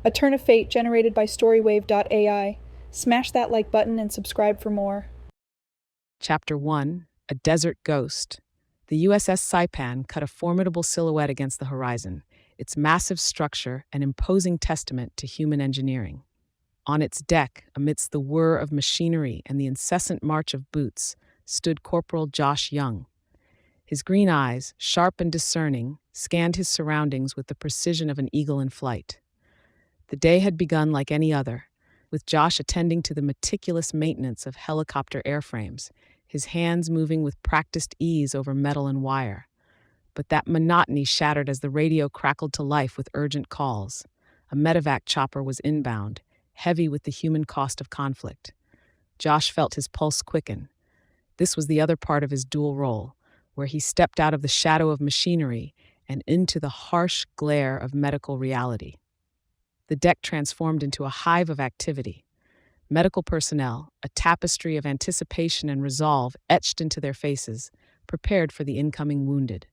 A Turn of Fate generated by StoryWave.ai. Smash that like button and subscribe for more. Chapter 1: A Desert Ghost. The USS Saipan cut a formidable silhouette against the horizon, its massive structure an imposing testament to human engineering. On its deck, amidst the whir of machinery and the incessant march of boots, stood Corporal Josh Young. His green eyes, sharp and discerning, scanned his surroundings with the precision of an eagle in flight. The day had begun like any other, with Josh attending to the meticulous maintenance of helicopter airframes, his hands moving with practiced ease over metal and wire. But that monotony shattered as the radio crackled to life with urgent calls. A medevac chopper was inbound, heavy with the human cost of conflict. Josh felt his pulse quicken. This was the other part of his dual role, where he stepped out of the shadow of machinery and into the harsh glare of medical reality. The deck transformed into a hive of activity. Medical personnel, a tapestry of anticipation and resolve etched into their faces, prepared for the incoming wounded.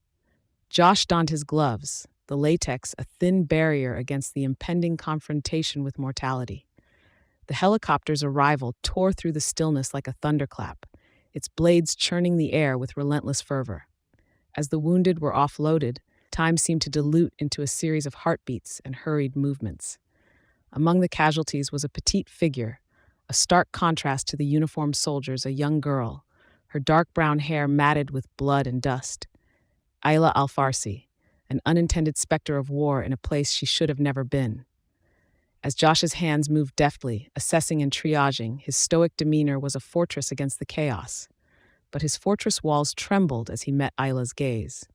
Josh donned his gloves, the latex a thin barrier against the impending confrontation with mortality. The helicopter's arrival tore through the stillness like a thunderclap, its blades churning the air with relentless fervor. As the wounded were offloaded, time seemed to dilute into a series of heartbeats and hurried movements. Among the casualties was a petite figure, a stark contrast to the uniformed soldiers, a young girl, her dark brown hair matted with blood and dust. Ayla Al-Farsi, an unintended specter of war in a place she should have never been. As Josh's hands moved deftly, assessing and triaging, his stoic demeanor was a fortress against the chaos. But his fortress walls trembled as he met Ayla's gaze.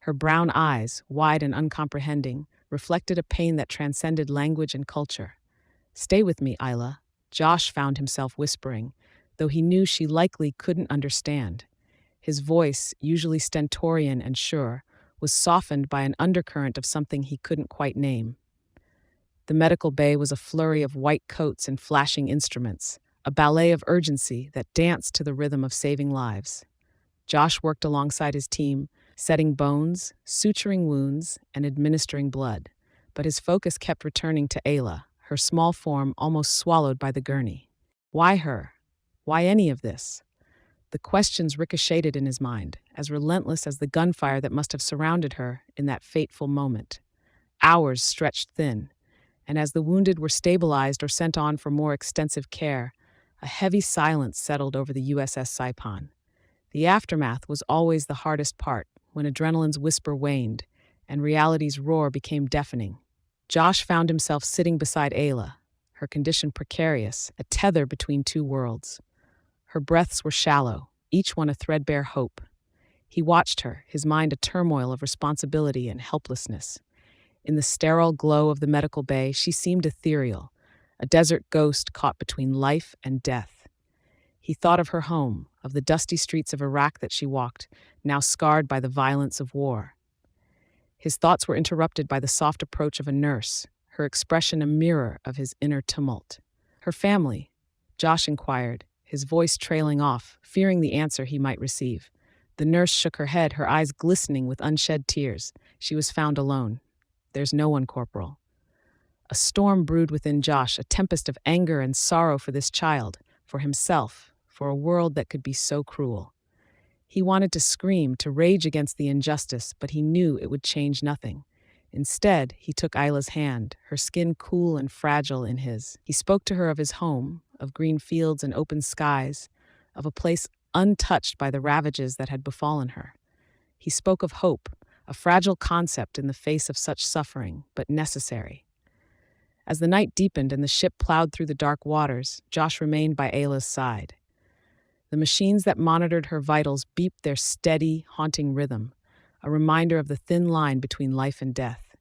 Her brown eyes, wide and uncomprehending, reflected a pain that transcended language and culture. "Stay with me, Ayla," Josh found himself whispering, though he knew she likely couldn't understand. His voice, usually stentorian and sure, was softened by an undercurrent of something he couldn't quite name. The medical bay was a flurry of white coats and flashing instruments, a ballet of urgency that danced to the rhythm of saving lives. Josh worked alongside his team, setting bones, suturing wounds, and administering blood, but his focus kept returning to Ayla, her small form almost swallowed by the gurney. Why her? Why any of this? The questions ricocheted in his mind, as relentless as the gunfire that must have surrounded her in that fateful moment. Hours stretched thin, and as the wounded were stabilized or sent on for more extensive care, a heavy silence settled over the USS Saipan. The aftermath was always the hardest part, when adrenaline's whisper waned and reality's roar became deafening. Josh found himself sitting beside Ayla, her condition precarious, a tether between two worlds. Her breaths were shallow, each one a threadbare hope. He watched her, his mind a turmoil of responsibility and helplessness. In the sterile glow of the medical bay, she seemed ethereal, a desert ghost caught between life and death. He thought of her home, of the dusty streets of Iraq that she walked, now scarred by the violence of war. His thoughts were interrupted by the soft approach of a nurse, her expression a mirror of his inner tumult. "Her family?" Josh inquired, his voice trailing off, fearing the answer he might receive. The nurse shook her head, her eyes glistening with unshed tears. She was found alone. "There's no one, Corporal." A storm brewed within Josh, a tempest of anger and sorrow for this child, for himself, for a world that could be so cruel. He wanted to scream, to rage against the injustice, but he knew it would change nothing. Instead, he took Ayla's hand, her skin cool and fragile in his. He spoke to her of his home, of green fields and open skies, of a place untouched by the ravages that had befallen her. He spoke of hope, a fragile concept in the face of such suffering, but necessary. As the night deepened and the ship plowed through the dark waters, Josh remained by Ayla's side. The machines that monitored her vitals beeped their steady, haunting rhythm, a reminder of the thin line between life and death.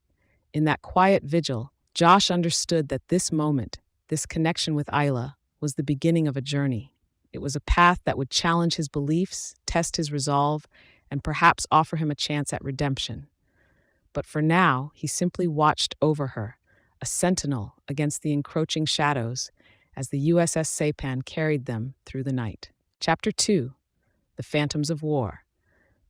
In that quiet vigil, Josh understood that this moment, this connection with Ayla, was the beginning of a journey. It was a path that would challenge his beliefs, test his resolve, and perhaps offer him a chance at redemption. But for now, he simply watched over her, a sentinel against the encroaching shadows, as the USS Saipan carried them through the night. Chapter 2: The Phantoms of War.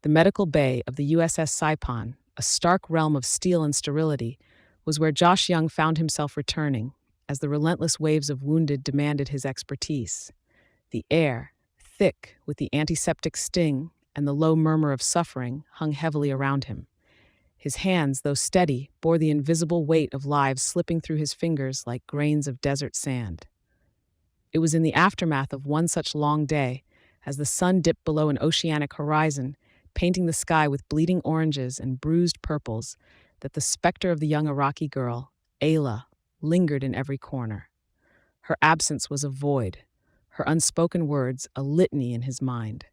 The medical bay of the USS Saipan, a stark realm of steel and sterility, was where Josh Young found himself returning, as the relentless waves of wounded demanded his expertise. The air, thick with the antiseptic sting and the low murmur of suffering, hung heavily around him. His hands, though steady, bore the invisible weight of lives slipping through his fingers like grains of desert sand. It was in the aftermath of one such long day, as the sun dipped below an oceanic horizon, painting the sky with bleeding oranges and bruised purples, that the specter of the young Iraqi girl, Ayla, lingered in every corner. Her absence was a void, her unspoken words a litany in his mind.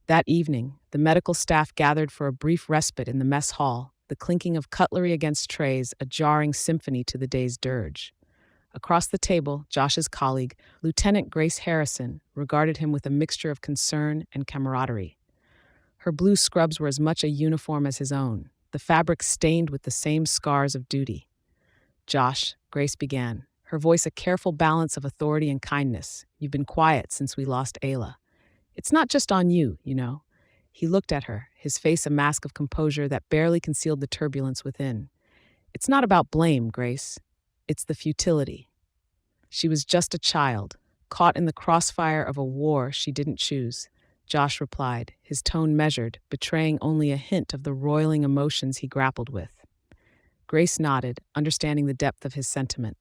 That evening, the medical staff gathered for a brief respite in the mess hall, the clinking of cutlery against trays a jarring symphony to the day's dirge. Across the table, Josh's colleague, Lieutenant Grace Harrison, regarded him with a mixture of concern and camaraderie. Her blue scrubs were as much a uniform as his own, the fabric stained with the same scars of duty. "Josh," Grace began, her voice a careful balance of authority and kindness, "you've been quiet since we lost Ayla. It's not just on you, you know." He looked at her, his face a mask of composure that barely concealed the turbulence within. "It's not about blame, Grace. It's the futility. She was just a child, caught in the crossfire of a war she didn't choose," Josh replied, his tone measured, betraying only a hint of the roiling emotions he grappled with. Grace nodded, understanding the depth of his sentiment.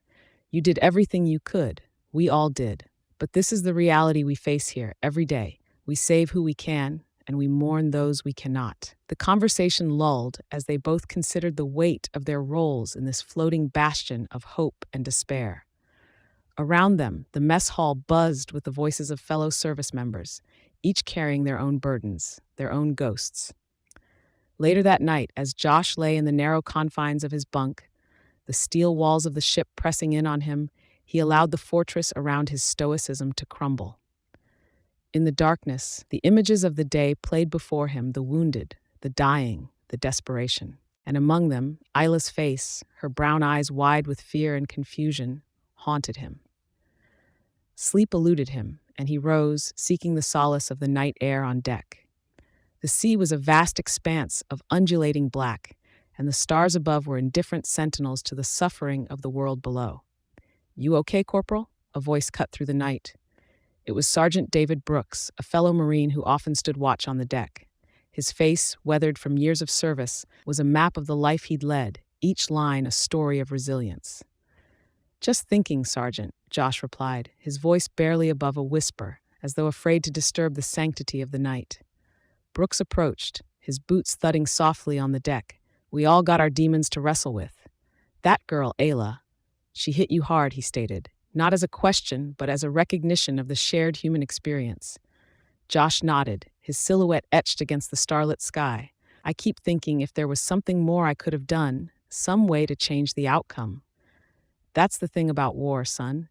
"You did everything you could. We all did. But this is the reality we face here every day. We save who we can, and we mourn those we cannot." The conversation lulled as they both considered the weight of their roles in this floating bastion of hope and despair. Around them, the mess hall buzzed with the voices of fellow service members, each carrying their own burdens, their own ghosts. Later that night, as Josh lay in the narrow confines of his bunk, the steel walls of the ship pressing in on him, he allowed the fortress around his stoicism to crumble. In the darkness, the images of the day played before him, the wounded, the dying, the desperation. And among them, Isla's face, her brown eyes wide with fear and confusion, haunted him. Sleep eluded him, and he rose, seeking the solace of the night air on deck. The sea was a vast expanse of undulating black, and the stars above were indifferent sentinels to the suffering of the world below. "You okay, Corporal?" A voice cut through the night. It was Sergeant David Brooks, a fellow Marine who often stood watch on the deck. His face, weathered from years of service, was a map of the life he'd led, each line a story of resilience. "Just thinking, Sergeant," Josh replied, his voice barely above a whisper, as though afraid to disturb the sanctity of the night. Brooks approached, his boots thudding softly on the deck. "We all got our demons to wrestle with. That girl, Ayla, she hit you hard," he stated, not as a question, but as a recognition of the shared human experience. Josh nodded, his silhouette etched against the starlit sky. "I keep thinking if there was something more I could have done, some way to change the outcome. That's the thing about war, son.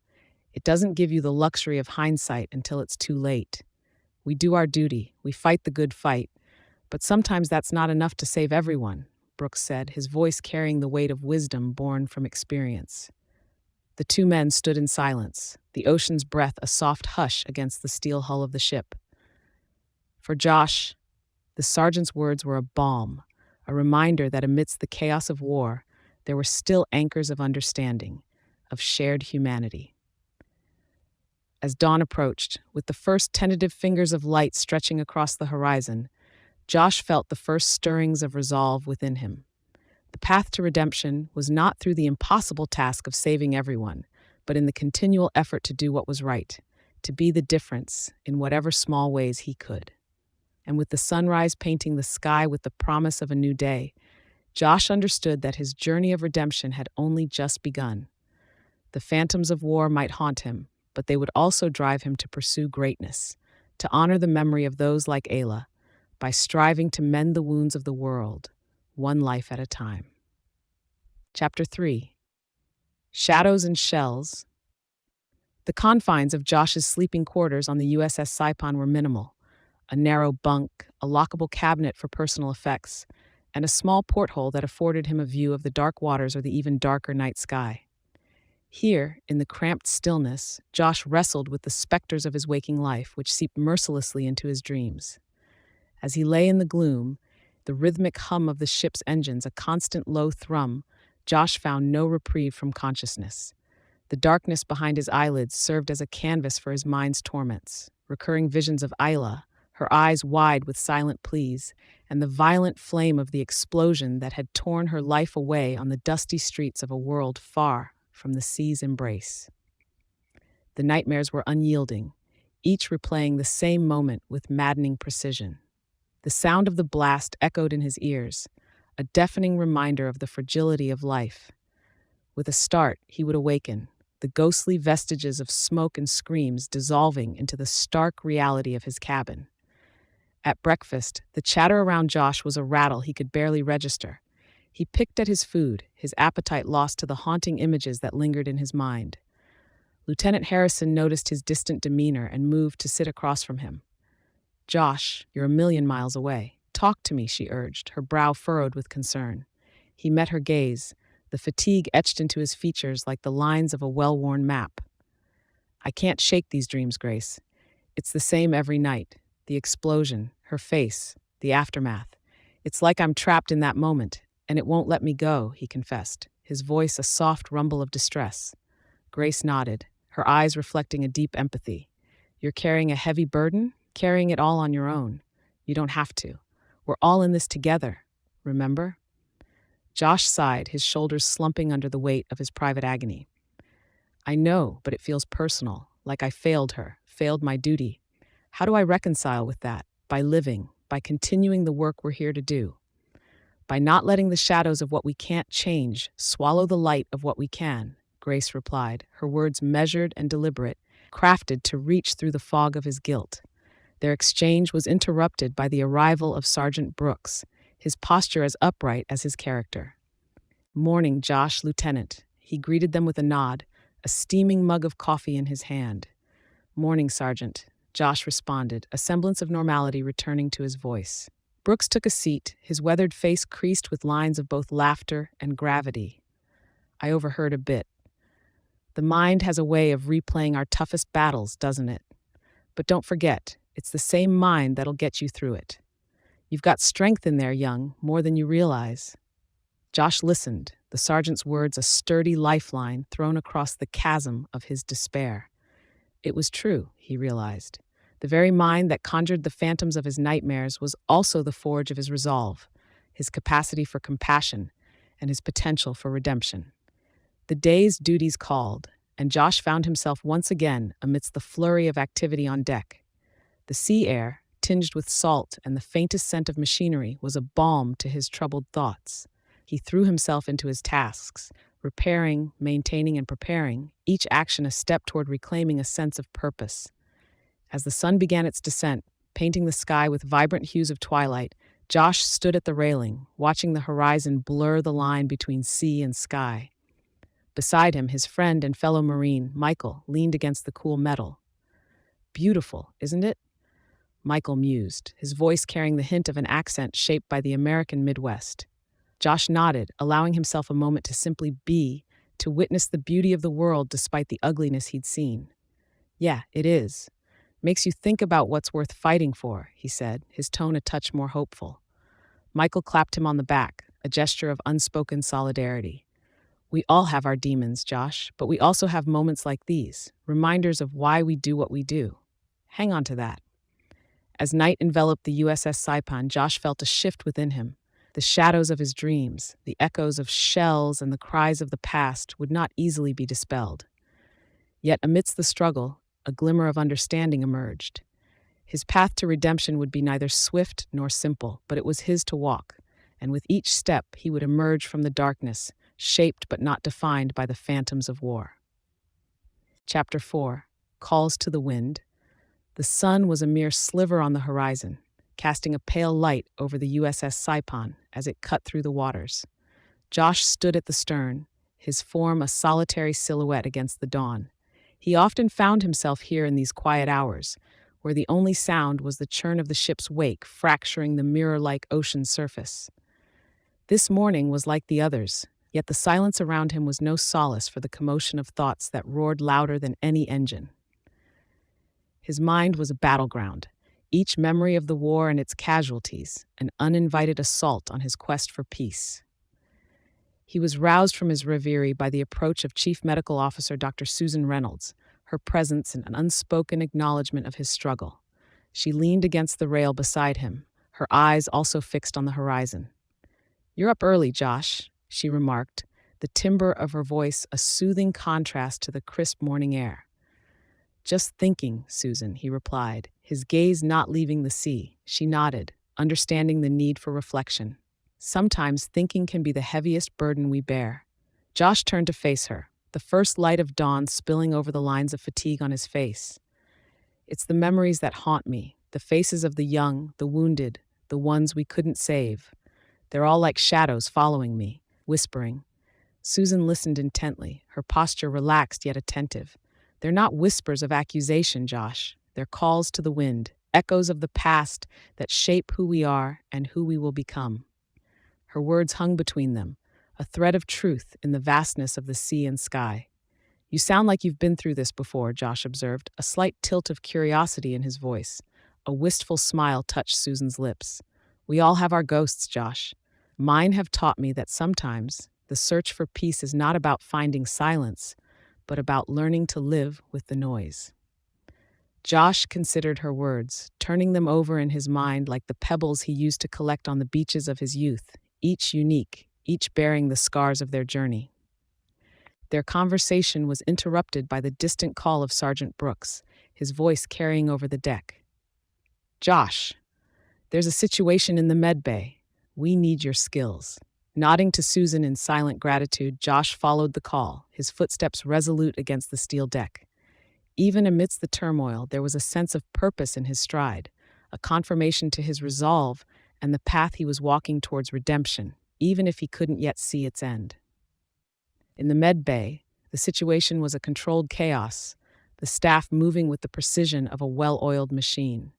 It doesn't give you the luxury of hindsight until it's too late. We do our duty, we fight the good fight, but sometimes that's not enough to save everyone," Brooks said, his voice carrying the weight of wisdom born from experience. The two men stood in silence, the ocean's breath a soft hush against the steel hull of the ship. For Josh, the sergeant's words were a balm, a reminder that amidst the chaos of war, there were still anchors of understanding, of shared humanity. As dawn approached, with the first tentative fingers of light stretching across the horizon, Josh felt the first stirrings of resolve within him. The path to redemption was not through the impossible task of saving everyone, but in the continual effort to do what was right, to be the difference in whatever small ways he could. And with the sunrise painting the sky with the promise of a new day, Josh understood that his journey of redemption had only just begun. The phantoms of war might haunt him, but they would also drive him to pursue greatness, to honor the memory of those like Ayla, by striving to mend the wounds of the world, one life at a time. Chapter 3. Shadows and Shells. The confines of Josh's sleeping quarters on the USS Saipan were minimal. A narrow bunk, a lockable cabinet for personal effects, and a small porthole that afforded him a view of the dark waters or the even darker night sky. Here, in the cramped stillness, Josh wrestled with the specters of his waking life, which seeped mercilessly into his dreams. As he lay in the gloom, the rhythmic hum of the ship's engines, a constant low thrum, Josh found no reprieve from consciousness. The darkness behind his eyelids served as a canvas for his mind's torments. Recurring visions of Isla, her eyes wide with silent pleas, and the violent flame of the explosion that had torn her life away on the dusty streets of a world far from the sea's embrace. The nightmares were unyielding, each replaying the same moment with maddening precision. The sound of the blast echoed in his ears, a deafening reminder of the fragility of life. With a start, he would awaken, the ghostly vestiges of smoke and screams dissolving into the stark reality of his cabin. At breakfast, the chatter around Josh was a rattle he could barely register. He picked at his food, his appetite lost to the haunting images that lingered in his mind. Lieutenant Harrison noticed his distant demeanor and moved to sit across from him. "Josh, you're a million miles away. Talk to me," she urged, her brow furrowed with concern. He met her gaze, the fatigue etched into his features like the lines of a well-worn map. "I can't shake these dreams, Grace. It's the same every night. The explosion, her face, the aftermath. It's like I'm trapped in that moment, and it won't let me go," he confessed, his voice a soft rumble of distress. Grace nodded, her eyes reflecting a deep empathy. "You're carrying a heavy burden, carrying it all on your own. You don't have to. We're all in this together, remember?" Josh sighed, his shoulders slumping under the weight of his private agony. "I know, but it feels personal, like I failed her, failed my duty. How do I reconcile with that? By living, by continuing the work we're here to do. By not letting the shadows of what we can't change swallow the light of what we can," Grace replied, her words measured and deliberate, crafted to reach through the fog of his guilt. Their exchange was interrupted by the arrival of Sergeant Brooks, his posture as upright as his character. "Morning, Josh, Lieutenant." He greeted them with a nod, a steaming mug of coffee in his hand. "Morning, Sergeant," Josh responded, a semblance of normality returning to his voice. Brooks took a seat, his weathered face creased with lines of both laughter and gravity. "I overheard a bit. The mind has a way of replaying our toughest battles, doesn't it? But don't forget, it's the same mind that'll get you through it. You've got strength in there, Young, more than you realize." Josh listened, the sergeant's words a sturdy lifeline thrown across the chasm of his despair. It was true, he realized. The very mind that conjured the phantoms of his nightmares was also the forge of his resolve, his capacity for compassion, and his potential for redemption. The day's duties called, and Josh found himself once again amidst the flurry of activity on deck. The sea air, tinged with salt and the faintest scent of machinery, was a balm to his troubled thoughts. He threw himself into his tasks, repairing, maintaining, and preparing, each action a step toward reclaiming a sense of purpose. As the sun began its descent, painting the sky with vibrant hues of twilight, Josh stood at the railing, watching the horizon blur the line between sea and sky. Beside him, his friend and fellow Marine, Michael, leaned against the cool metal. "Beautiful, isn't it?" Michael mused, his voice carrying the hint of an accent shaped by the American Midwest. Josh nodded, allowing himself a moment to simply be, to witness the beauty of the world despite the ugliness he'd seen. "Yeah, it is. Makes you think about what's worth fighting for," he said, his tone a touch more hopeful. Michael clapped him on the back, a gesture of unspoken solidarity. "We all have our demons, Josh, but we also have moments like these, reminders of why we do what we do. Hang on to that." As night enveloped the USS Saipan, Josh felt a shift within him. The shadows of his dreams, the echoes of shells and the cries of the past would not easily be dispelled. Yet amidst the struggle, a glimmer of understanding emerged. His path to redemption would be neither swift nor simple, but it was his to walk, and with each step he would emerge from the darkness, shaped but not defined by the phantoms of war. Chapter 4. Calls to the Wind. The sun was a mere sliver on the horizon, casting a pale light over the USS Saipan as it cut through the waters. Josh stood at the stern, his form a solitary silhouette against the dawn. He often found himself here in these quiet hours, where the only sound was the churn of the ship's wake fracturing the mirror-like ocean surface. This morning was like the others, yet the silence around him was no solace for the commotion of thoughts that roared louder than any engine. His mind was a battleground, each memory of the war and its casualties, an uninvited assault on his quest for peace. He was roused from his reverie by the approach of Chief Medical Officer Dr. Susan Reynolds, her presence an unspoken acknowledgement of his struggle. She leaned against the rail beside him, her eyes also fixed on the horizon. "You're up early, Josh," she remarked, the timbre of her voice a soothing contrast to the crisp morning air. "Just thinking, Susan," he replied, his gaze not leaving the sea. She nodded, understanding the need for reflection. Sometimes thinking can be the heaviest burden we bear. Josh turned to face her, the first light of dawn spilling over the lines of fatigue on his face. "It's the memories that haunt me, the faces of the young, the wounded, the ones we couldn't save. They're all like shadows following me, whispering." Susan listened intently, her posture relaxed yet attentive. "They're not whispers of accusation, Josh. They're calls to the wind, echoes of the past that shape who we are and who we will become." Her words hung between them, a thread of truth in the vastness of the sea and sky. "You sound like you've been through this before," Josh observed, a slight tilt of curiosity in his voice. A wistful smile touched Susan's lips. "We all have our ghosts, Josh. Mine have taught me that sometimes the search for peace is not about finding silence, but about learning to live with the noise." Josh considered her words, turning them over in his mind like the pebbles he used to collect on the beaches of his youth, each unique, each bearing the scars of their journey. Their conversation was interrupted by the distant call of Sergeant Brooks, his voice carrying over the deck. "Josh, there's a situation in the med bay. We need your skills." Nodding to Susan in silent gratitude, Josh followed the call, his footsteps resolute against the steel deck. Even amidst the turmoil, there was a sense of purpose in his stride, a confirmation to his resolve and the path he was walking towards redemption, even if he couldn't yet see its end. In the med bay, the situation was a controlled chaos, the staff moving with the precision of a well-oiled machine.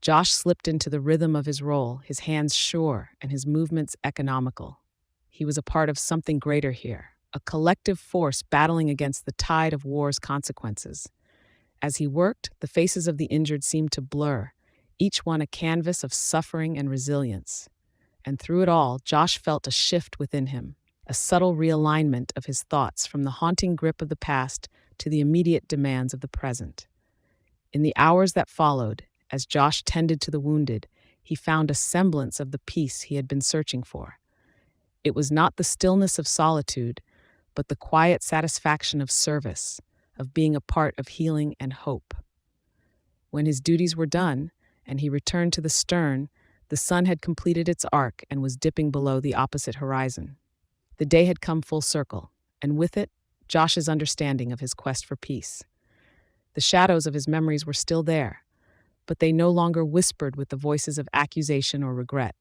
Josh slipped into the rhythm of his role, his hands sure and his movements economical. He was a part of something greater here, a collective force battling against the tide of war's consequences. As he worked, the faces of the injured seemed to blur, each one a canvas of suffering and resilience. And through it all, Josh felt a shift within him, a subtle realignment of his thoughts from the haunting grip of the past to the immediate demands of the present. In the hours that followed, as Josh tended to the wounded, he found a semblance of the peace he had been searching for. It was not the stillness of solitude, but the quiet satisfaction of service, of being a part of healing and hope. When his duties were done, and he returned to the stern, the sun had completed its arc and was dipping below the opposite horizon. The day had come full circle, and with it, Josh's understanding of his quest for peace. The shadows of his memories were still there, but they no longer whispered with the voices of accusation or regret.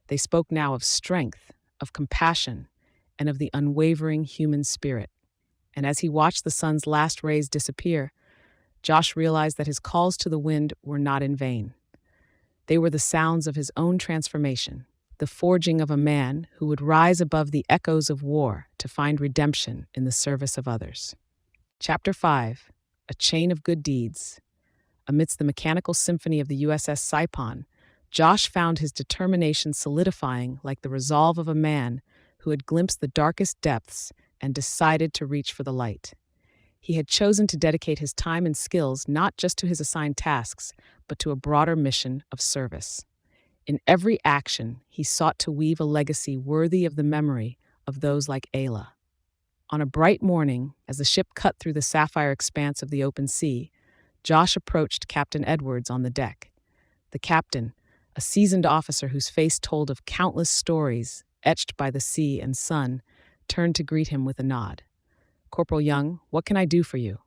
They spoke now of strength, of compassion, and of the unwavering human spirit. And as he watched the sun's last rays disappear, Josh realized that his calls to the wind were not in vain. They were the sounds of his own transformation, the forging of a man who would rise above the echoes of war to find redemption in the service of others. Chapter 5. A Chain of Good Deeds. Amidst the mechanical symphony of the USS Saipan, Josh found his determination solidifying like the resolve of a man who had glimpsed the darkest depths and decided to reach for the light. He had chosen to dedicate his time and skills not just to his assigned tasks, but to a broader mission of service. In every action, he sought to weave a legacy worthy of the memory of those like Ayla. On a bright morning, as the ship cut through the sapphire expanse of the open sea, Josh approached Captain Edwards on the deck. The captain, a seasoned officer whose face told of countless stories etched by the sea and sun, turned to greet him with a nod. "Corporal Young, what can I do for you?"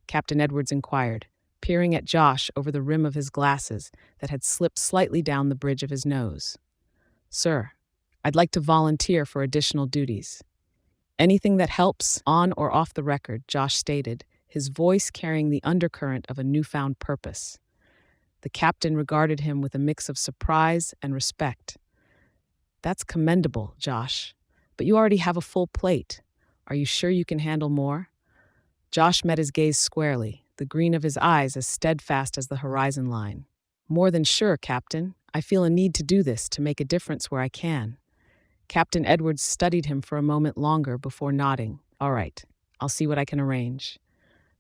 Captain Edwards inquired, peering at Josh over the rim of his glasses that had slipped slightly down the bridge of his nose. "Sir, I'd like to volunteer for additional duties." "Anything that helps, on or off the record," Josh stated, his voice carrying the undercurrent of a newfound purpose. The captain regarded him with a mix of surprise and respect. "That's commendable, Josh, but you already have a full plate. Are you sure you can handle more?" Josh met his gaze squarely, the green of his eyes as steadfast as the horizon line. "More than sure, Captain. I feel a need to do this, to make a difference where I can." Captain Edwards studied him for a moment longer before nodding. All right, I'll see what I can arrange.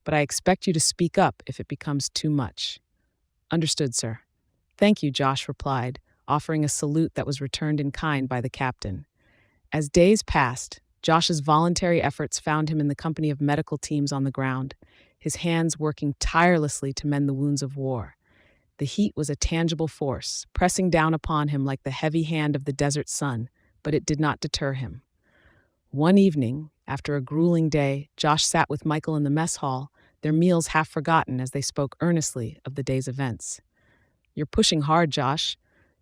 But I expect you to speak up if it becomes too much. Understood, sir. Thank you, Josh replied, offering a salute that was returned in kind by the captain. As days passed, Josh's voluntary efforts found him in the company of medical teams on the ground, his hands working tirelessly to mend the wounds of war. The heat was a tangible force, pressing down upon him like the heavy hand of the desert sun, but it did not deter him. One evening, after a grueling day, Josh sat with Michael in the mess hall, their meals half forgotten as they spoke earnestly of the day's events. "You're pushing hard, Josh.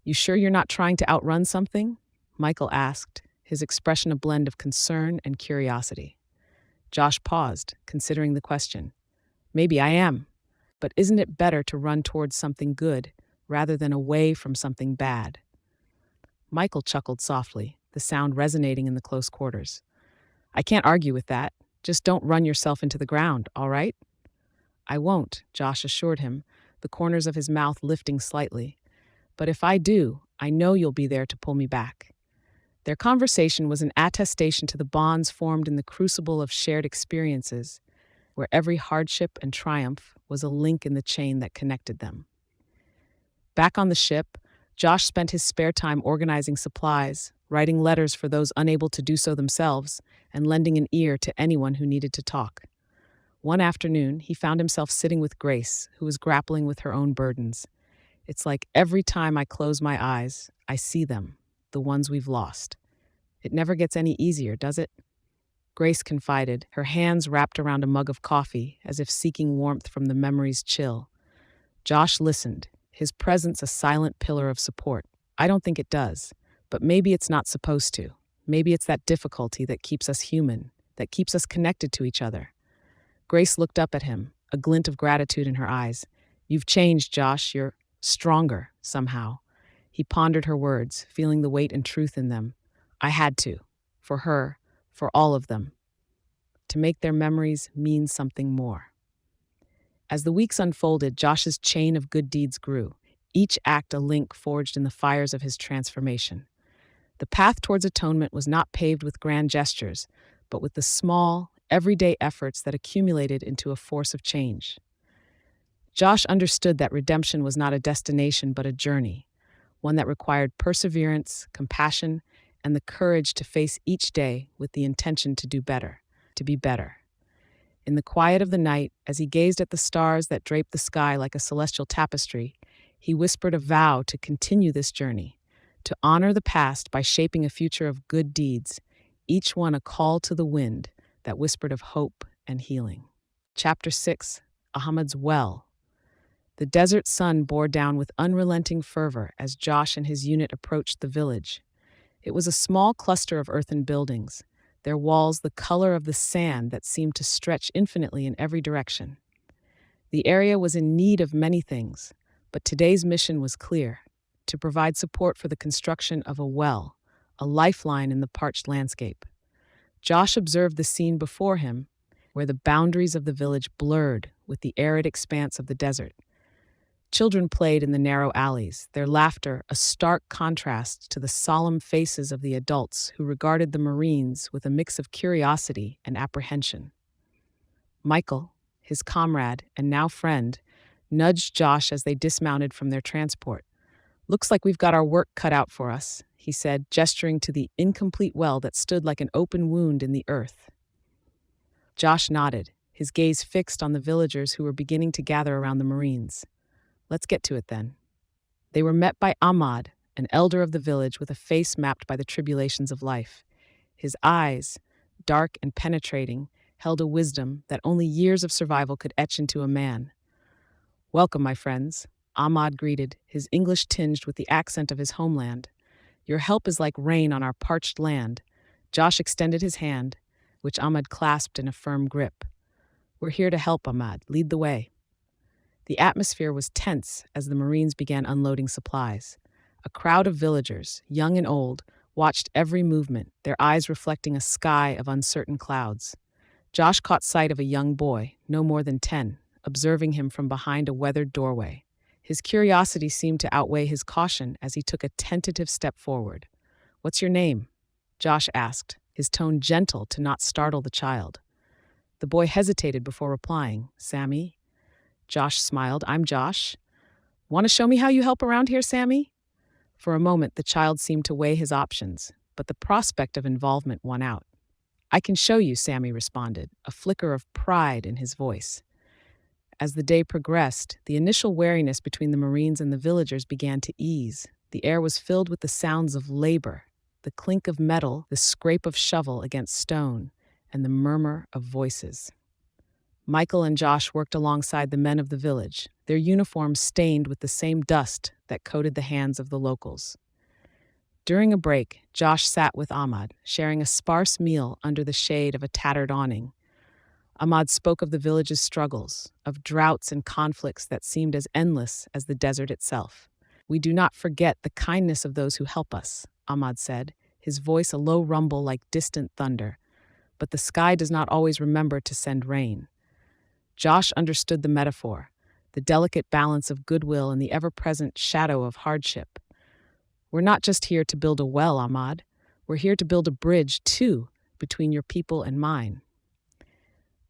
You sure you're not trying to outrun something?" Michael asked, his expression a blend of concern and curiosity. Josh paused, considering the question. "Maybe I am, but isn't it better to run towards something good rather than away from something bad?" Michael chuckled softly, the sound resonating in the close quarters. "I can't argue with that. Just don't run yourself into the ground, all right?" "I won't," Josh assured him, the corners of his mouth lifting slightly. "But if I do, I know you'll be there to pull me back." Their conversation was an attestation to the bonds formed in the crucible of shared experiences, where every hardship and triumph was a link in the chain that connected them. Back on the ship, Josh spent his spare time organizing supplies, writing letters for those unable to do so themselves, and lending an ear to anyone who needed to talk. One afternoon, he found himself sitting with Grace, who was grappling with her own burdens. "It's like every time I close my eyes, I see them, the ones we've lost. It never gets any easier, does it?" Grace confided, her hands wrapped around a mug of coffee, as if seeking warmth from the memory's chill. Josh listened, his presence a silent pillar of support. "I don't think it does, but maybe it's not supposed to. Maybe it's that difficulty that keeps us human, that keeps us connected to each other." Grace looked up at him, a glint of gratitude in her eyes. "You've changed, Josh. You're stronger, somehow." He pondered her words, feeling the weight and truth in them. "I had to. For her, for all of them. To make their memories mean something more." As the weeks unfolded, Josh's chain of good deeds grew, each act a link forged in the fires of his transformation. The path towards atonement was not paved with grand gestures, but with the small, everyday efforts that accumulated into a force of change. Josh understood that redemption was not a destination but a journey, one that required perseverance, compassion, and the courage to face each day with the intention to do better, to be better. In the quiet of the night, as he gazed at the stars that draped the sky like a celestial tapestry, he whispered a vow to continue this journey, to honor the past by shaping a future of good deeds, each one a call to the wind that whispered of hope and healing. Chapter 6, Ahmed's Well. The desert sun bore down with unrelenting fervor as Josh and his unit approached the village. It was a small cluster of earthen buildings, their walls the color of the sand that seemed to stretch infinitely in every direction. The area was in need of many things, but today's mission was clear: to provide support for the construction of a well, a lifeline in the parched landscape. Josh observed the scene before him, where the boundaries of the village blurred with the arid expanse of the desert. Children played in the narrow alleys, their laughter a stark contrast to the solemn faces of the adults who regarded the Marines with a mix of curiosity and apprehension. Michael, his comrade and now friend, nudged Josh as they dismounted from their transport. "Looks like we've got our work cut out for us," he said, gesturing to the incomplete well that stood like an open wound in the earth. Josh nodded, his gaze fixed on the villagers who were beginning to gather around the Marines. "Let's get to it then." They were met by Ahmad, an elder of the village with a face mapped by the tribulations of life. His eyes, dark and penetrating, held a wisdom that only years of survival could etch into a man. "Welcome, my friends," Ahmad greeted, his English tinged with the accent of his homeland. "Your help is like rain on our parched land." Josh extended his hand, which Ahmad clasped in a firm grip. "We're here to help, Ahmad. Lead the way." The atmosphere was tense as the Marines began unloading supplies. A crowd of villagers, young and old, watched every movement, their eyes reflecting a sky of uncertain clouds. Josh caught sight of a young boy, no more than 10, observing him from behind a weathered doorway. His curiosity seemed to outweigh his caution as he took a tentative step forward. "What's your name?" Josh asked, his tone gentle to not startle the child. The boy hesitated before replying. Sammy? Josh smiled. I'm Josh. Want to show me how you help around here, Sammy? For a moment, the child seemed to weigh his options, but the prospect of involvement won out. I can show you, Sammy responded, a flicker of pride in his voice. As the day progressed, the initial wariness between the Marines and the villagers began to ease. The air was filled with the sounds of labor, the clink of metal, the scrape of shovel against stone, and the murmur of voices. Michael and Josh worked alongside the men of the village, their uniforms stained with the same dust that coated the hands of the locals. During a break, Josh sat with Ahmad, sharing a sparse meal under the shade of a tattered awning. Ahmad spoke of the village's struggles, of droughts and conflicts that seemed as endless as the desert itself. We do not forget the kindness of those who help us, Ahmad said, his voice a low rumble like distant thunder. But the sky does not always remember to send rain. Josh understood the metaphor, the delicate balance of goodwill and the ever-present shadow of hardship. We're not just here to build a well, Ahmad. We're here to build a bridge, too, between your people and mine.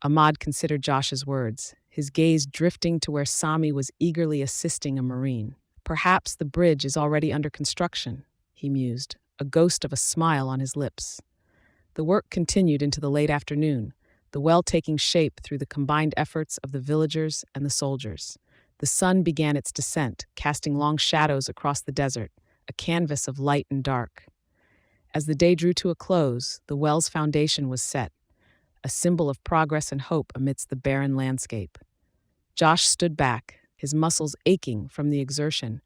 Ahmad considered Josh's words, his gaze drifting to where Sami was eagerly assisting a Marine. Perhaps the bridge is already under construction, he mused, a ghost of a smile on his lips. The work continued into the late afternoon, the well taking shape through the combined efforts of the villagers and the soldiers. The sun began its descent, casting long shadows across the desert, a canvas of light and dark. As the day drew to a close, the well's foundation was set, a symbol of progress and hope amidst the barren landscape. Josh stood back, his muscles aching from the exertion,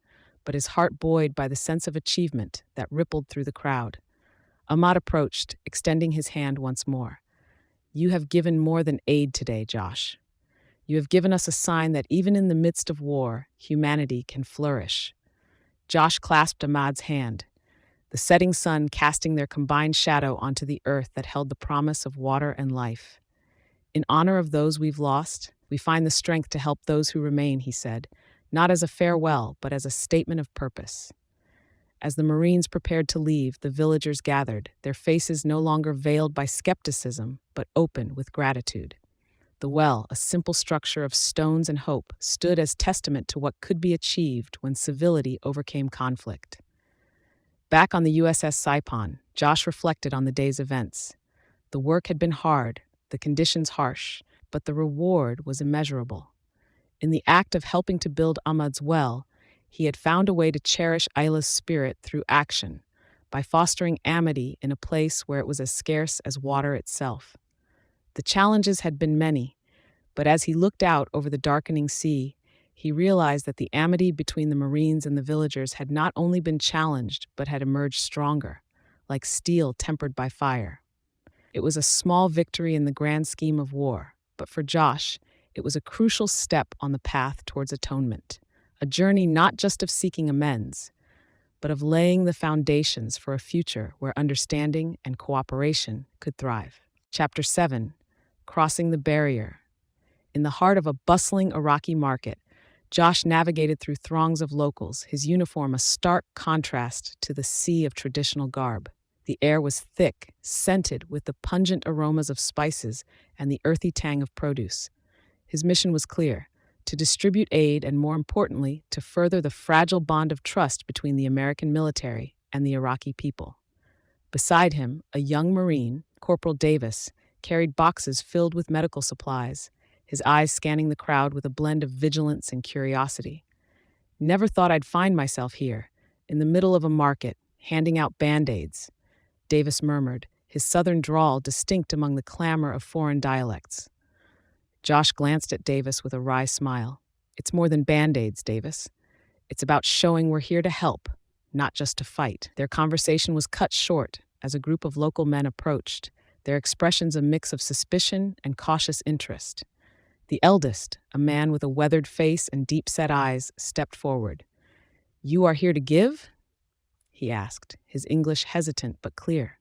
but his heart buoyed by the sense of achievement that rippled through the crowd. Ahmad approached, extending his hand once more. You have given more than aid today, Josh. You have given us a sign that even in the midst of war, humanity can flourish. Josh clasped Ahmad's hand, the setting sun casting their combined shadow onto the earth that held the promise of water and life. In honor of those we've lost, we find the strength to help those who remain, he said, not as a farewell, but as a statement of purpose. As the Marines prepared to leave, the villagers gathered, their faces no longer veiled by skepticism, but open with gratitude. The well, a simple structure of stones and hope, stood as testament to what could be achieved when civility overcame conflict. Back on the USS Saipan, Josh reflected on the day's events. The work had been hard, the conditions harsh, but the reward was immeasurable. In the act of helping to build Ahmad's well, he had found a way to cherish Isla's spirit through action, by fostering amity in a place where it was as scarce as water itself. The challenges had been many, but as he looked out over the darkening sea, he realized that the amity between the Marines and the villagers had not only been challenged, but had emerged stronger, like steel tempered by fire. It was a small victory in the grand scheme of war, but for Josh, it was a crucial step on the path towards atonement, a journey not just of seeking amends, but of laying the foundations for a future where understanding and cooperation could thrive. Chapter 7. Crossing the Barrier. In the heart of a bustling Iraqi market, Josh navigated through throngs of locals, his uniform a stark contrast to the sea of traditional garb. The air was thick, scented with the pungent aromas of spices and the earthy tang of produce. His mission was clear: to distribute aid and, more importantly, to further the fragile bond of trust between the American military and the Iraqi people. Beside him, a young Marine, Corporal Davis, carried boxes filled with medical supplies, his eyes scanning the crowd with a blend of vigilance and curiosity. Never thought I'd find myself here, in the middle of a market, handing out Band-Aids, Davis murmured, his southern drawl distinct among the clamor of foreign dialects. Josh glanced at Davis with a wry smile. It's more than Band-Aids, Davis. It's about showing we're here to help, not just to fight. Their conversation was cut short as a group of local men approached, their expressions a mix of suspicion and cautious interest. The eldest, a man with a weathered face and deep-set eyes, stepped forward. You are here to give? He asked, his English hesitant but clear.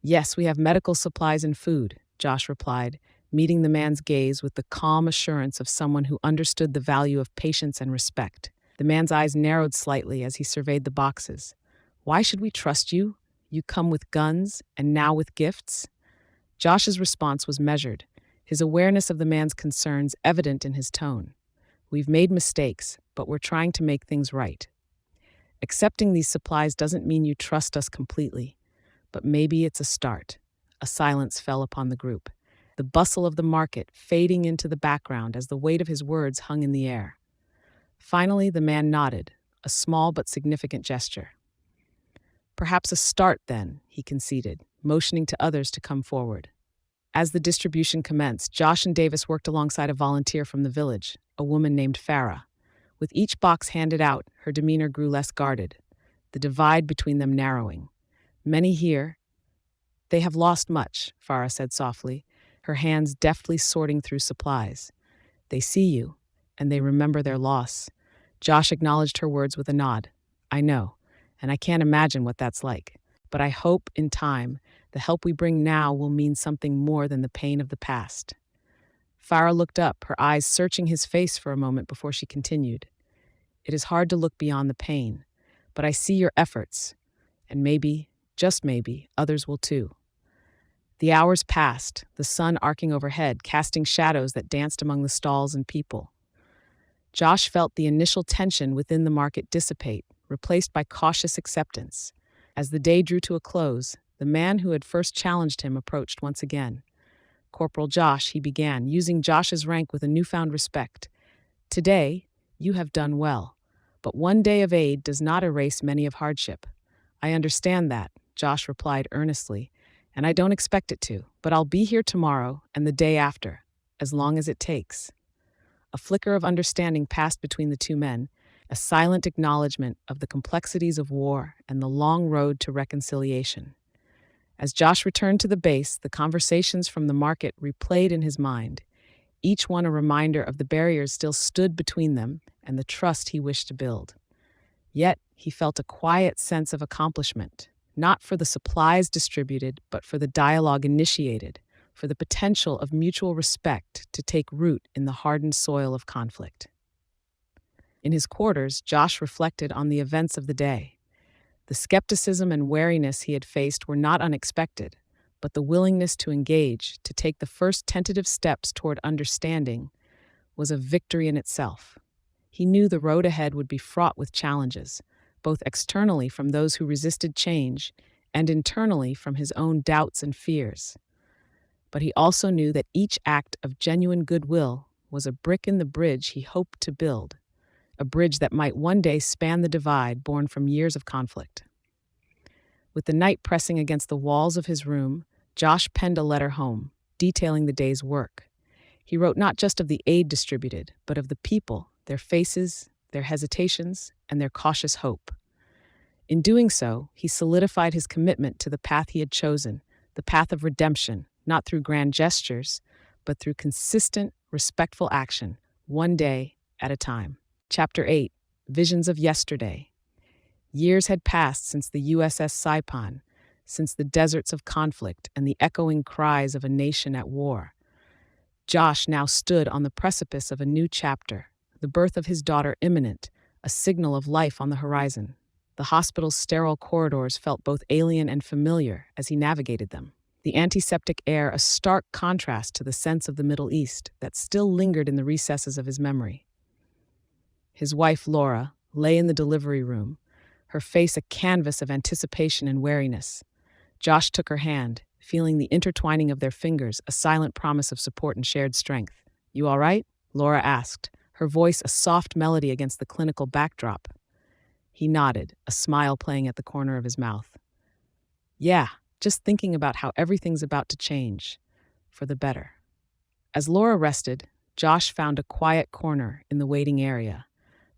Yes, we have medical supplies and food, Josh replied, meeting the man's gaze with the calm assurance of someone who understood the value of patience and respect. The man's eyes narrowed slightly as he surveyed the boxes. Why should we trust you? You come with guns and now with gifts? Josh's response was measured, his awareness of the man's concerns evident in his tone. We've made mistakes, but we're trying to make things right. Accepting these supplies doesn't mean you trust us completely, but maybe it's a start. A silence fell upon the group, the bustle of the market fading into the background as the weight of his words hung in the air. Finally, the man nodded, a small but significant gesture. Perhaps a start, then, he conceded, motioning to others to come forward. As the distribution commenced, Josh and Davis worked alongside a volunteer from the village, a woman named Farah. With each box handed out, her demeanor grew less guarded, the divide between them narrowing. Many here. They have lost much, Farah said softly, her hands deftly sorting through supplies. They see you, and they remember their loss. Josh acknowledged her words with a nod. I know, and I can't imagine what that's like. But I hope, in time, the help we bring now will mean something more than the pain of the past. Farah looked up, her eyes searching his face for a moment before she continued. It is hard to look beyond the pain, but I see your efforts, and maybe, just maybe, others will too. The hours passed, the sun arcing overhead, casting shadows that danced among the stalls and people. Josh felt the initial tension within the market dissipate, replaced by cautious acceptance. As the day drew to a close, the man who had first challenged him approached once again. Corporal Josh, he began, using Josh's rank with a newfound respect. Today, you have done well, but one day of aid does not erase many of hardship. I understand that, Josh replied earnestly, and I don't expect it to, but I'll be here tomorrow and the day after, as long as it takes. A flicker of understanding passed between the two men, a silent acknowledgement of the complexities of war and the long road to reconciliation. As Josh returned to the base, the conversations from the market replayed in his mind, each one a reminder of the barriers still stood between them and the trust he wished to build. Yet, he felt a quiet sense of accomplishment, not for the supplies distributed, but for the dialogue initiated, for the potential of mutual respect to take root in the hardened soil of conflict. In his quarters, Josh reflected on the events of the day. The skepticism and wariness he had faced were not unexpected, but the willingness to engage, to take the first tentative steps toward understanding, was a victory in itself. He knew the road ahead would be fraught with challenges, both externally from those who resisted change and internally from his own doubts and fears. But he also knew that each act of genuine goodwill was a brick in the bridge he hoped to build, a bridge that might one day span the divide born from years of conflict. With the night pressing against the walls of his room, Josh penned a letter home, detailing the day's work. He wrote not just of the aid distributed, but of the people, their faces, their hesitations, and their cautious hope. In doing so, he solidified his commitment to the path he had chosen, the path of redemption, not through grand gestures, but through consistent, respectful action, one day at a time. Chapter 8, Visions of Yesterday. Years had passed since the USS Saipan, since the deserts of conflict and the echoing cries of a nation at war. Josh now stood on the precipice of a new chapter, the birth of his daughter imminent, a signal of life on the horizon. The hospital's sterile corridors felt both alien and familiar as he navigated them, the antiseptic air a stark contrast to the sense of the Middle East that still lingered in the recesses of his memory. His wife, Laura, lay in the delivery room, her face a canvas of anticipation and wariness. Josh took her hand, feeling the intertwining of their fingers, a silent promise of support and shared strength. You all right? Laura asked, her voice a soft melody against the clinical backdrop. He nodded, a smile playing at the corner of his mouth. Yeah, just thinking about how everything's about to change, for the better. As Laura rested, Josh found a quiet corner in the waiting area,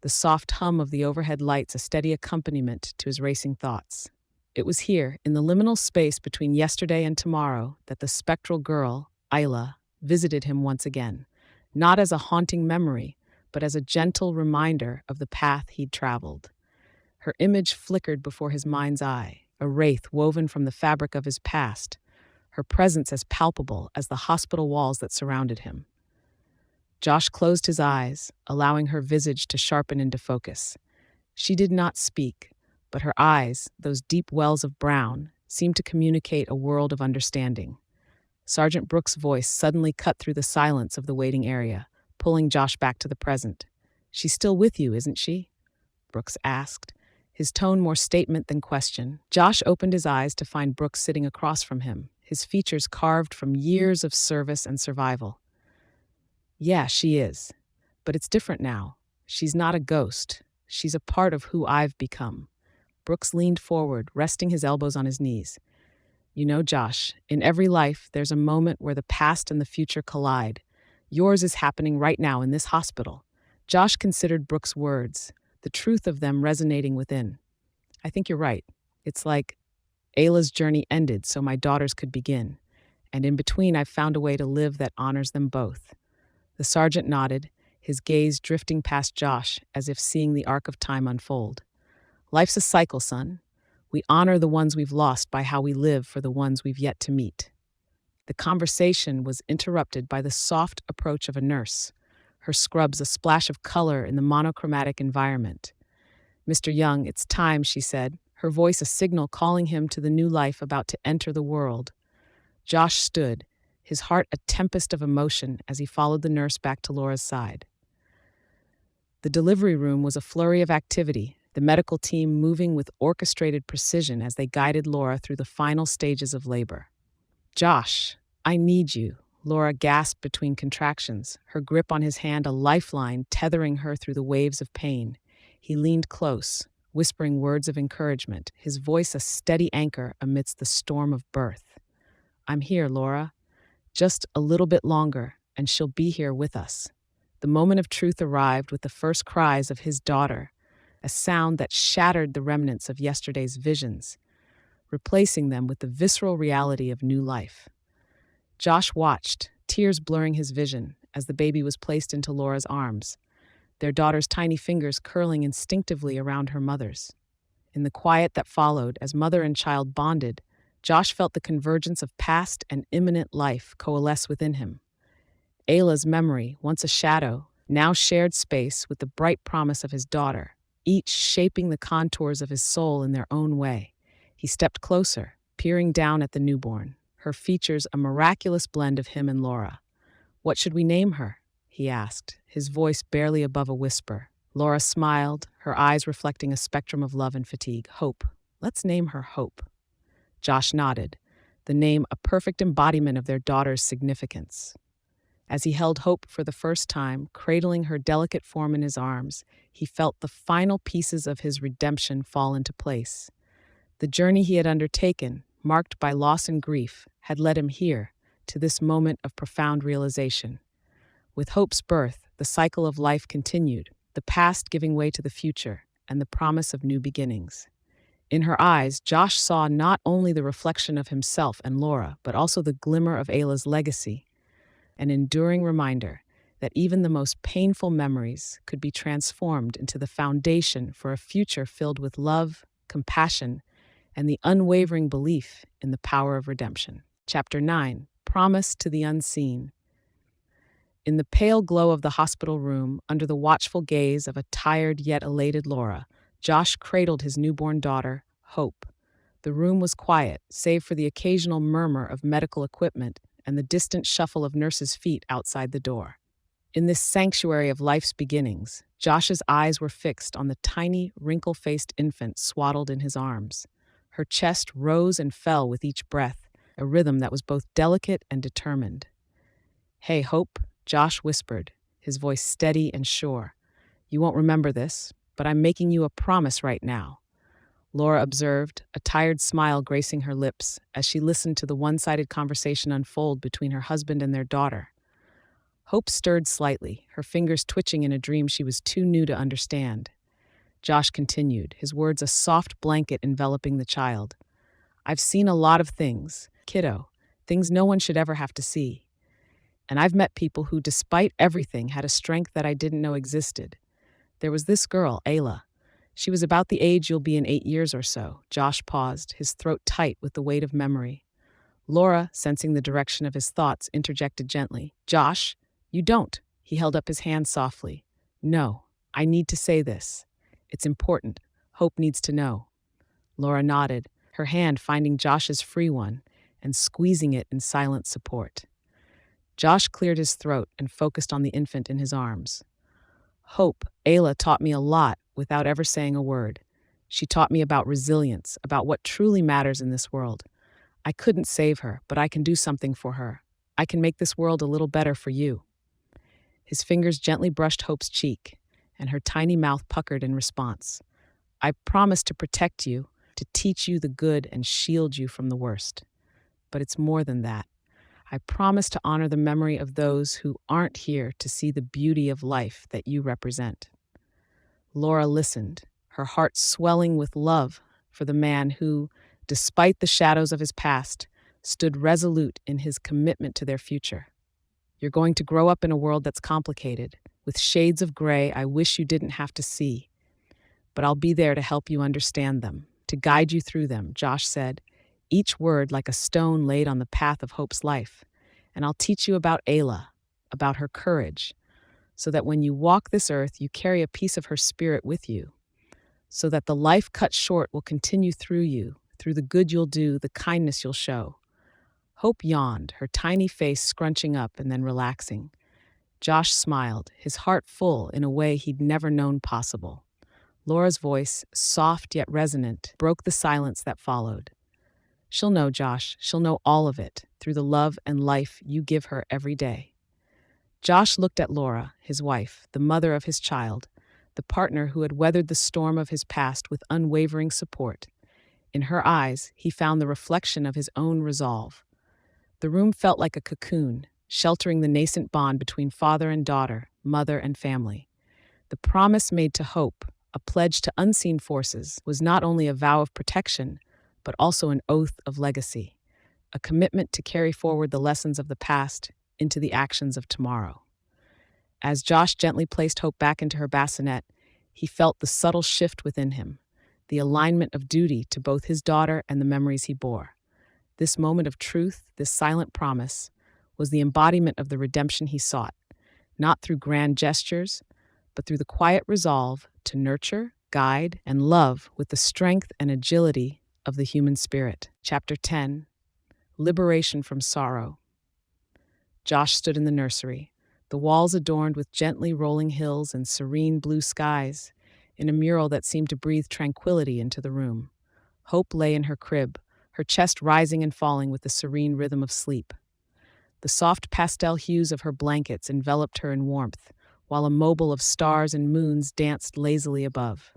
the soft hum of the overhead lights a steady accompaniment to his racing thoughts. It was here, in the liminal space between yesterday and tomorrow, that the spectral girl, Isla, visited him once again, not as a haunting memory, but as a gentle reminder of the path he'd traveled. Her image flickered before his mind's eye, a wraith woven from the fabric of his past, her presence as palpable as the hospital walls that surrounded him. Josh closed his eyes, allowing her visage to sharpen into focus. She did not speak, but her eyes, those deep wells of brown, seemed to communicate a world of understanding. Sergeant Brooks' voice suddenly cut through the silence of the waiting area, pulling Josh back to the present. "She's still with you, isn't she?" Brooks asked, his tone more statement than question. Josh opened his eyes to find Brooks sitting across from him, his features carved from years of service and survival. "Yeah, she is. But it's different now. She's not a ghost. She's a part of who I've become." Brooks leaned forward, resting his elbows on his knees. "You know, Josh, in every life, there's a moment where the past and the future collide. Yours is happening right now in this hospital." Josh considered Brooks' words, the truth of them resonating within. "I think you're right. It's like Ayla's journey ended so my daughters could begin. And in between, I've found a way to live that honors them both." The sergeant nodded, his gaze drifting past Josh as if seeing the arc of time unfold. "Life's a cycle, son. We honor the ones we've lost by how we live for the ones we've yet to meet." The conversation was interrupted by the soft approach of a nurse, her scrubs a splash of color in the monochromatic environment. "Mr. Young, it's time," she said, her voice a signal calling him to the new life about to enter the world. Josh stood, his heart a tempest of emotion as he followed the nurse back to Laura's side. The delivery room was a flurry of activity, the medical team moving with orchestrated precision as they guided Laura through the final stages of labor. "Josh, I need you," Laura gasped between contractions, her grip on his hand a lifeline tethering her through the waves of pain. He leaned close, whispering words of encouragement, his voice a steady anchor amidst the storm of birth. "I'm here, Laura. Just a little bit longer, and she'll be here with us." The moment of truth arrived with the first cries of his daughter, a sound that shattered the remnants of yesterday's visions, replacing them with the visceral reality of new life. Josh watched, tears blurring his vision, as the baby was placed into Laura's arms, their daughter's tiny fingers curling instinctively around her mother's. In the quiet that followed, as mother and child bonded, Josh felt the convergence of past and imminent life coalesce within him. Ayla's memory, once a shadow, now shared space with the bright promise of his daughter, each shaping the contours of his soul in their own way. He stepped closer, peering down at the newborn, her features a miraculous blend of him and Laura. "What should we name her?" he asked, his voice barely above a whisper. Laura smiled, her eyes reflecting a spectrum of love and fatigue. "Hope. Let's name her Hope." Josh nodded, the name a perfect embodiment of their daughter's significance. As he held Hope for the first time, cradling her delicate form in his arms, he felt the final pieces of his redemption fall into place. The journey he had undertaken, marked by loss and grief, had led him here, to this moment of profound realization. With Hope's birth, the cycle of life continued, the past giving way to the future, and the promise of new beginnings. In her eyes, Josh saw not only the reflection of himself and Laura, but also the glimmer of Ayla's legacy, an enduring reminder that even the most painful memories could be transformed into the foundation for a future filled with love, compassion, and the unwavering belief in the power of redemption. Chapter 9, Promise to the Unseen. In the pale glow of the hospital room, under the watchful gaze of a tired yet elated Laura, Josh cradled his newborn daughter, Hope. The room was quiet, save for the occasional murmur of medical equipment and the distant shuffle of nurses' feet outside the door. In this sanctuary of life's beginnings, Josh's eyes were fixed on the tiny, wrinkle-faced infant swaddled in his arms. Her chest rose and fell with each breath, a rhythm that was both delicate and determined. "Hey, Hope," Josh whispered, his voice steady and sure. "You won't remember this, but I'm making you a promise right now." Laura observed, a tired smile gracing her lips as she listened to the one-sided conversation unfold between her husband and their daughter. Hope stirred slightly, her fingers twitching in a dream she was too new to understand. Josh continued, his words a soft blanket enveloping the child. "I've seen a lot of things, kiddo, things no one should ever have to see. And I've met people who, despite everything, had a strength that I didn't know existed. There was this girl, Ayla. She was about the age you'll be in 8 years or so." Josh paused, his throat tight with the weight of memory. Laura, sensing the direction of his thoughts, interjected gently. "Josh, you don't." He held up his hand softly. "No, I need to say this. It's important. Hope needs to know." Laura nodded, her hand finding Josh's free one and squeezing it in silent support. Josh cleared his throat and focused on the infant in his arms. Hope, Ayla taught me a lot without ever saying a word. She taught me about resilience, about what truly matters in this world. I couldn't save her, but I can do something for her. I can make this world a little better for you. His fingers gently brushed Hope's cheek, and her tiny mouth puckered in response. I promise to protect you, to teach you the good and shield you from the worst. But it's more than that. I promise to honor the memory of those who aren't here to see the beauty of life that you represent. Laura listened, her heart swelling with love for the man who, despite the shadows of his past, stood resolute in his commitment to their future. You're going to grow up in a world that's complicated, with shades of gray I wish you didn't have to see. But I'll be there to help you understand them, to guide you through them, Josh said, each word like a stone laid on the path of Hope's life. And I'll teach you about Ayla, about her courage, so that when you walk this earth, you carry a piece of her spirit with you, so that the life cut short will continue through you, through the good you'll do, the kindness you'll show. Hope yawned, her tiny face scrunching up and then relaxing. Josh smiled, his heart full in a way he'd never known possible. Laura's voice, soft yet resonant, broke the silence that followed. She'll know, Josh. She'll know all of it, through the love and life you give her every day. Josh looked at Laura, his wife, the mother of his child, the partner who had weathered the storm of his past with unwavering support. In her eyes, he found the reflection of his own resolve. The room felt like a cocoon, sheltering the nascent bond between father and daughter, mother and family. The promise made to Hope, a pledge to unseen forces, was not only a vow of protection, but also an oath of legacy, a commitment to carry forward the lessons of the past into the actions of tomorrow. As Josh gently placed Hope back into her bassinet, he felt the subtle shift within him, the alignment of duty to both his daughter and the memories he bore. This moment of truth, this silent promise, was the embodiment of the redemption he sought, not through grand gestures, but through the quiet resolve to nurture, guide, and love with the strength and agility of the human spirit. Chapter 10, Liberation from Sorrow. Josh stood in the nursery, the walls adorned with gently rolling hills and serene blue skies, in a mural that seemed to breathe tranquility into the room. Hope lay in her crib, her chest rising and falling with the serene rhythm of sleep. The soft pastel hues of her blankets enveloped her in warmth, while a mobile of stars and moons danced lazily above.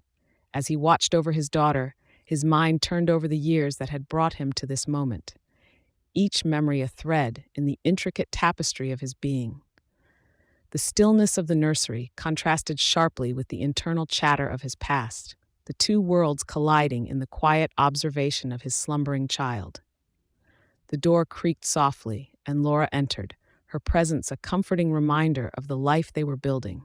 As he watched over his daughter, his mind turned over the years that had brought him to this moment, each memory a thread in the intricate tapestry of his being. The stillness of the nursery contrasted sharply with the internal chatter of his past, the two worlds colliding in the quiet observation of his slumbering child. The door creaked softly, and Laura entered, her presence a comforting reminder of the life they were building.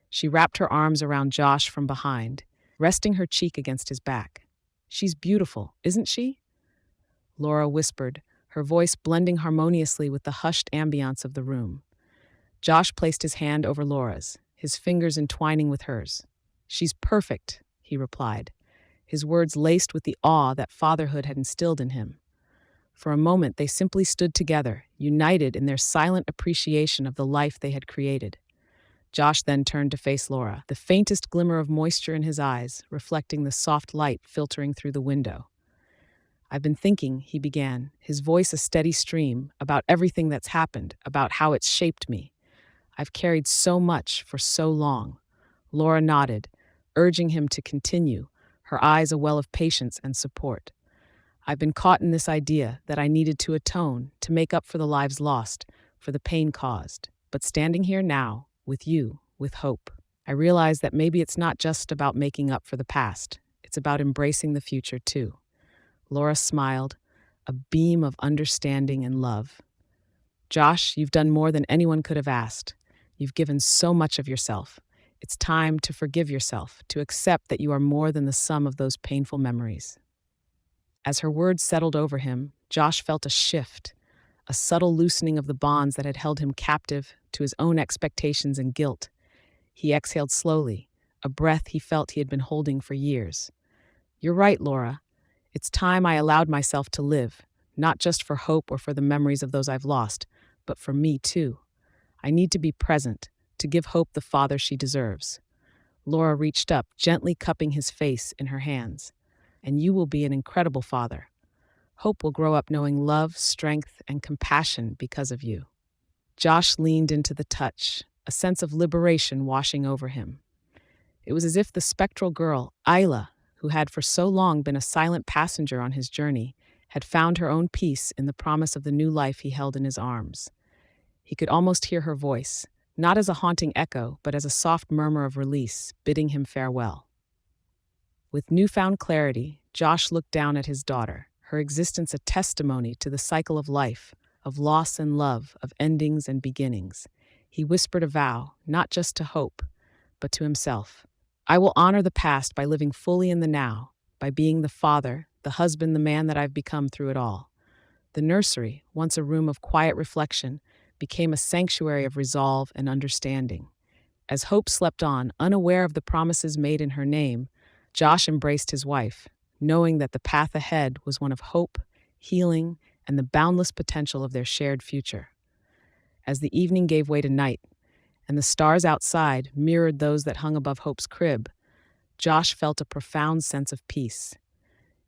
She wrapped her arms around Josh from behind, resting her cheek against his back. "She's beautiful, isn't she?" Laura whispered, her voice blending harmoniously with the hushed ambiance of the room. Josh placed his hand over Laura's, his fingers entwining with hers. "She's perfect," he replied, his words laced with the awe that fatherhood had instilled in him. For a moment, they simply stood together, united in their silent appreciation of the life they had created. Josh then turned to face Laura, the faintest glimmer of moisture in his eyes, reflecting the soft light filtering through the window. "I've been thinking," he began, his voice a steady stream, "about everything that's happened, about how it's shaped me. I've carried so much for so long." Laura nodded, urging him to continue, her eyes a well of patience and support. "I've been caught in this idea that I needed to atone, to make up for the lives lost, for the pain caused. But standing here now, with you, with Hope, I realize that maybe it's not just about making up for the past. It's about embracing the future, too." Laura smiled, a beam of understanding and love. "Josh, you've done more than anyone could have asked. You've given so much of yourself. It's time to forgive yourself, to accept that you are more than the sum of those painful memories." As her words settled over him, Josh felt a shift, a subtle loosening of the bonds that had held him captive to his own expectations and guilt. He exhaled slowly, a breath he felt he had been holding for years. "You're right, Laura. It's time I allowed myself to live, not just for hope or for the memories of those I've lost, but for me too. I need to be present, to give Hope the father she deserves. Laura reached up, gently cupping his face in her hands. And you will be an incredible father. Hope will grow up knowing love, strength, and compassion because of you. Josh leaned into the touch, a sense of liberation washing over him. It was as if the spectral girl, Isla, who had for so long been a silent passenger on his journey, had found her own peace in the promise of the new life he held in his arms. He could almost hear her voice, not as a haunting echo, but as a soft murmur of release, bidding him farewell. With newfound clarity, Josh looked down at his daughter, her existence a testimony to the cycle of life, of loss and love, of endings and beginnings. He whispered a vow, not just to Hope, but to himself. I will honor the past by living fully in the now, by being the father, the husband, the man that I've become through it all. The nursery, once a room of quiet reflection, became a sanctuary of resolve and understanding. As Hope slept on, unaware of the promises made in her name, Josh embraced his wife, knowing that the path ahead was one of hope, healing, and the boundless potential of their shared future. As the evening gave way to night, and the stars outside mirrored those that hung above Hope's crib, Josh felt a profound sense of peace.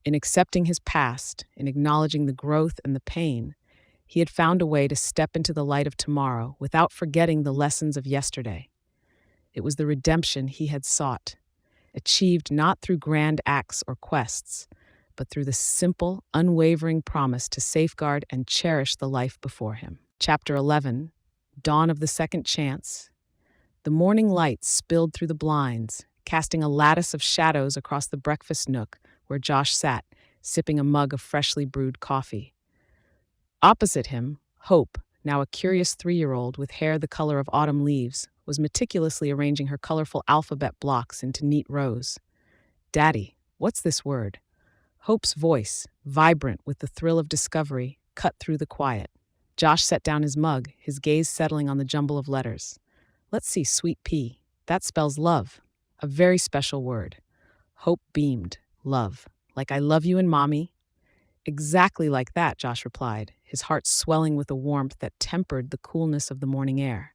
In accepting his past, in acknowledging the growth and the pain, he had found a way to step into the light of tomorrow without forgetting the lessons of yesterday. It was the redemption he had sought, achieved not through grand acts or quests, but through the simple, unwavering promise to safeguard and cherish the life before him. Chapter 11, Dawn of the Second Chance. The morning light spilled through the blinds, casting a lattice of shadows across the breakfast nook where Josh sat, sipping a mug of freshly brewed coffee. Opposite him, Hope, now a curious 3-year-old with hair the color of autumn leaves, was meticulously arranging her colorful alphabet blocks into neat rows. Daddy, what's this word? Hope's voice, vibrant with the thrill of discovery, cut through the quiet. Josh set down his mug, his gaze settling on the jumble of letters. Let's see, sweet pea. That spells love. A very special word. Hope beamed. Love. Like I love you and Mommy? Exactly like that, Josh replied, his heart swelling with a warmth that tempered the coolness of the morning air.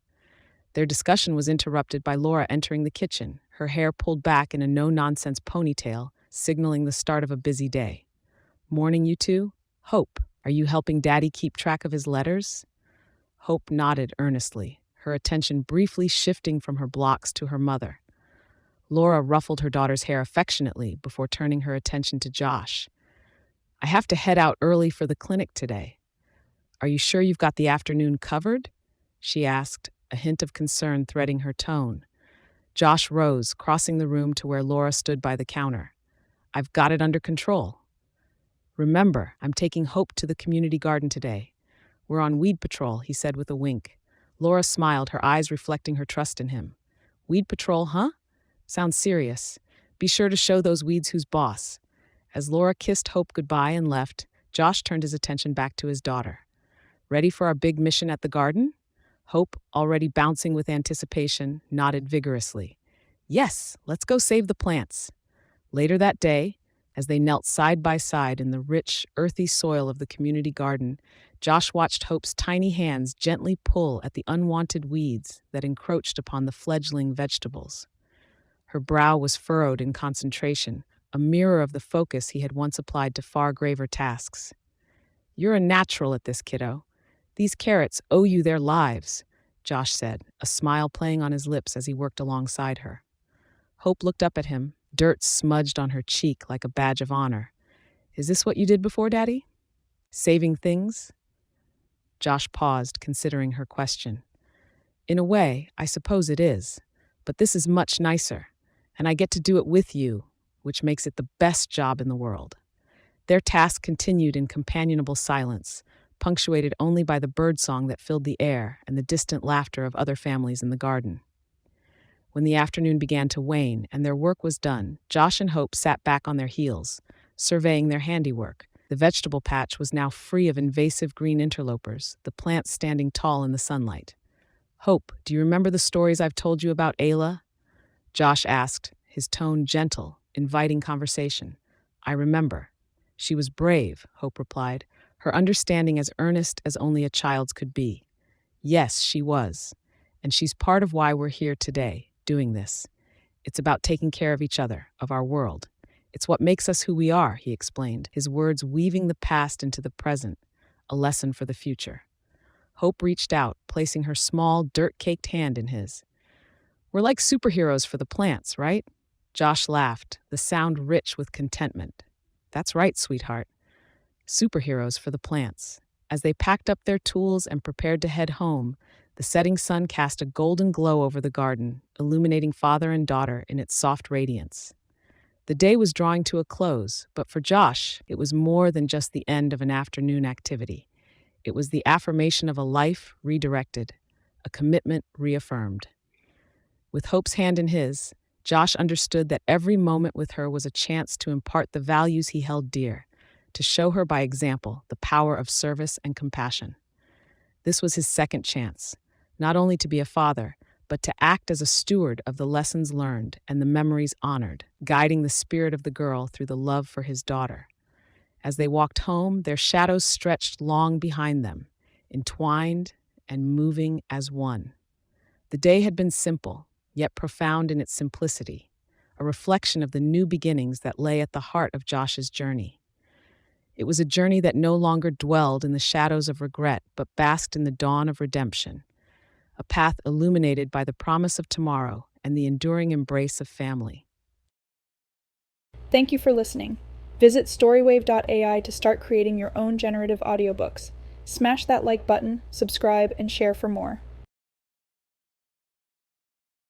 Their discussion was interrupted by Laura entering the kitchen, her hair pulled back in a no-nonsense ponytail, signaling the start of a busy day. Morning, you two? Hope, are you helping Daddy keep track of his letters? Hope nodded earnestly, her attention briefly shifting from her blocks to her mother. Laura ruffled her daughter's hair affectionately before turning her attention to Josh. I have to head out early for the clinic today. Are you sure you've got the afternoon covered? She asked, a hint of concern threading her tone. Josh rose, crossing the room to where Laura stood by the counter. I've got it under control. Remember, I'm taking Hope to the community garden today. We're on weed patrol, he said with a wink. Laura smiled, her eyes reflecting her trust in him. Weed patrol, huh? Sounds serious. Be sure to show those weeds who's boss. As Laura kissed Hope goodbye and left, Josh turned his attention back to his daughter. Ready for our big mission at the garden? Hope, already bouncing with anticipation, nodded vigorously. Yes, let's go save the plants. Later that day, as they knelt side by side in the rich, earthy soil of the community garden, Josh watched Hope's tiny hands gently pull at the unwanted weeds that encroached upon the fledgling vegetables. Her brow was furrowed in concentration, a mirror of the focus he had once applied to far graver tasks. You're a natural at this, kiddo. These carrots owe you their lives, Josh said, a smile playing on his lips as he worked alongside her. Hope looked up at him, dirt smudged on her cheek like a badge of honor. Is this what you did before, Daddy? Saving things? Josh paused, considering her question. In a way, I suppose it is, but this is much nicer, and I get to do it with you, which makes it the best job in the world. Their task continued in companionable silence, punctuated only by the birdsong that filled the air and the distant laughter of other families in the garden. When the afternoon began to wane and their work was done, Josh and Hope sat back on their heels, surveying their handiwork. The vegetable patch was now free of invasive green interlopers, the plants standing tall in the sunlight. Hope, do you remember the stories I've told you about Ayla? Josh asked, his tone gentle, inviting conversation. I remember. She was brave, Hope replied, her understanding as earnest as only a child's could be. Yes, she was. And she's part of why we're here today, doing this. It's about taking care of each other, of our world. It's what makes us who we are, he explained, his words weaving the past into the present, a lesson for the future. Hope reached out, placing her small, dirt-caked hand in his. We're like superheroes for the plants, right? Josh laughed, the sound rich with contentment. That's right, sweetheart. Superheroes for the plants. As they packed up their tools and prepared to head home, the setting sun cast a golden glow over the garden, illuminating father and daughter in its soft radiance. The day was drawing to a close, but for Josh, it was more than just the end of an afternoon activity. It was the affirmation of a life redirected, a commitment reaffirmed. With Hope's hand in his, Josh understood that every moment with her was a chance to impart the values he held dear, to show her by example the power of service and compassion. This was his second chance, not only to be a father, but to act as a steward of the lessons learned and the memories honored, guiding the spirit of the girl through the love for his daughter. As they walked home, their shadows stretched long behind them, entwined and moving as one. The day had been simple, yet profound in its simplicity, a reflection of the new beginnings that lay at the heart of Josh's journey. It was a journey that no longer dwelled in the shadows of regret, but basked in the dawn of redemption, a path illuminated by the promise of tomorrow and the enduring embrace of family. Thank you for listening. Visit StoryWave.ai to start creating your own generative audiobooks. Smash that like button, subscribe, and share for more.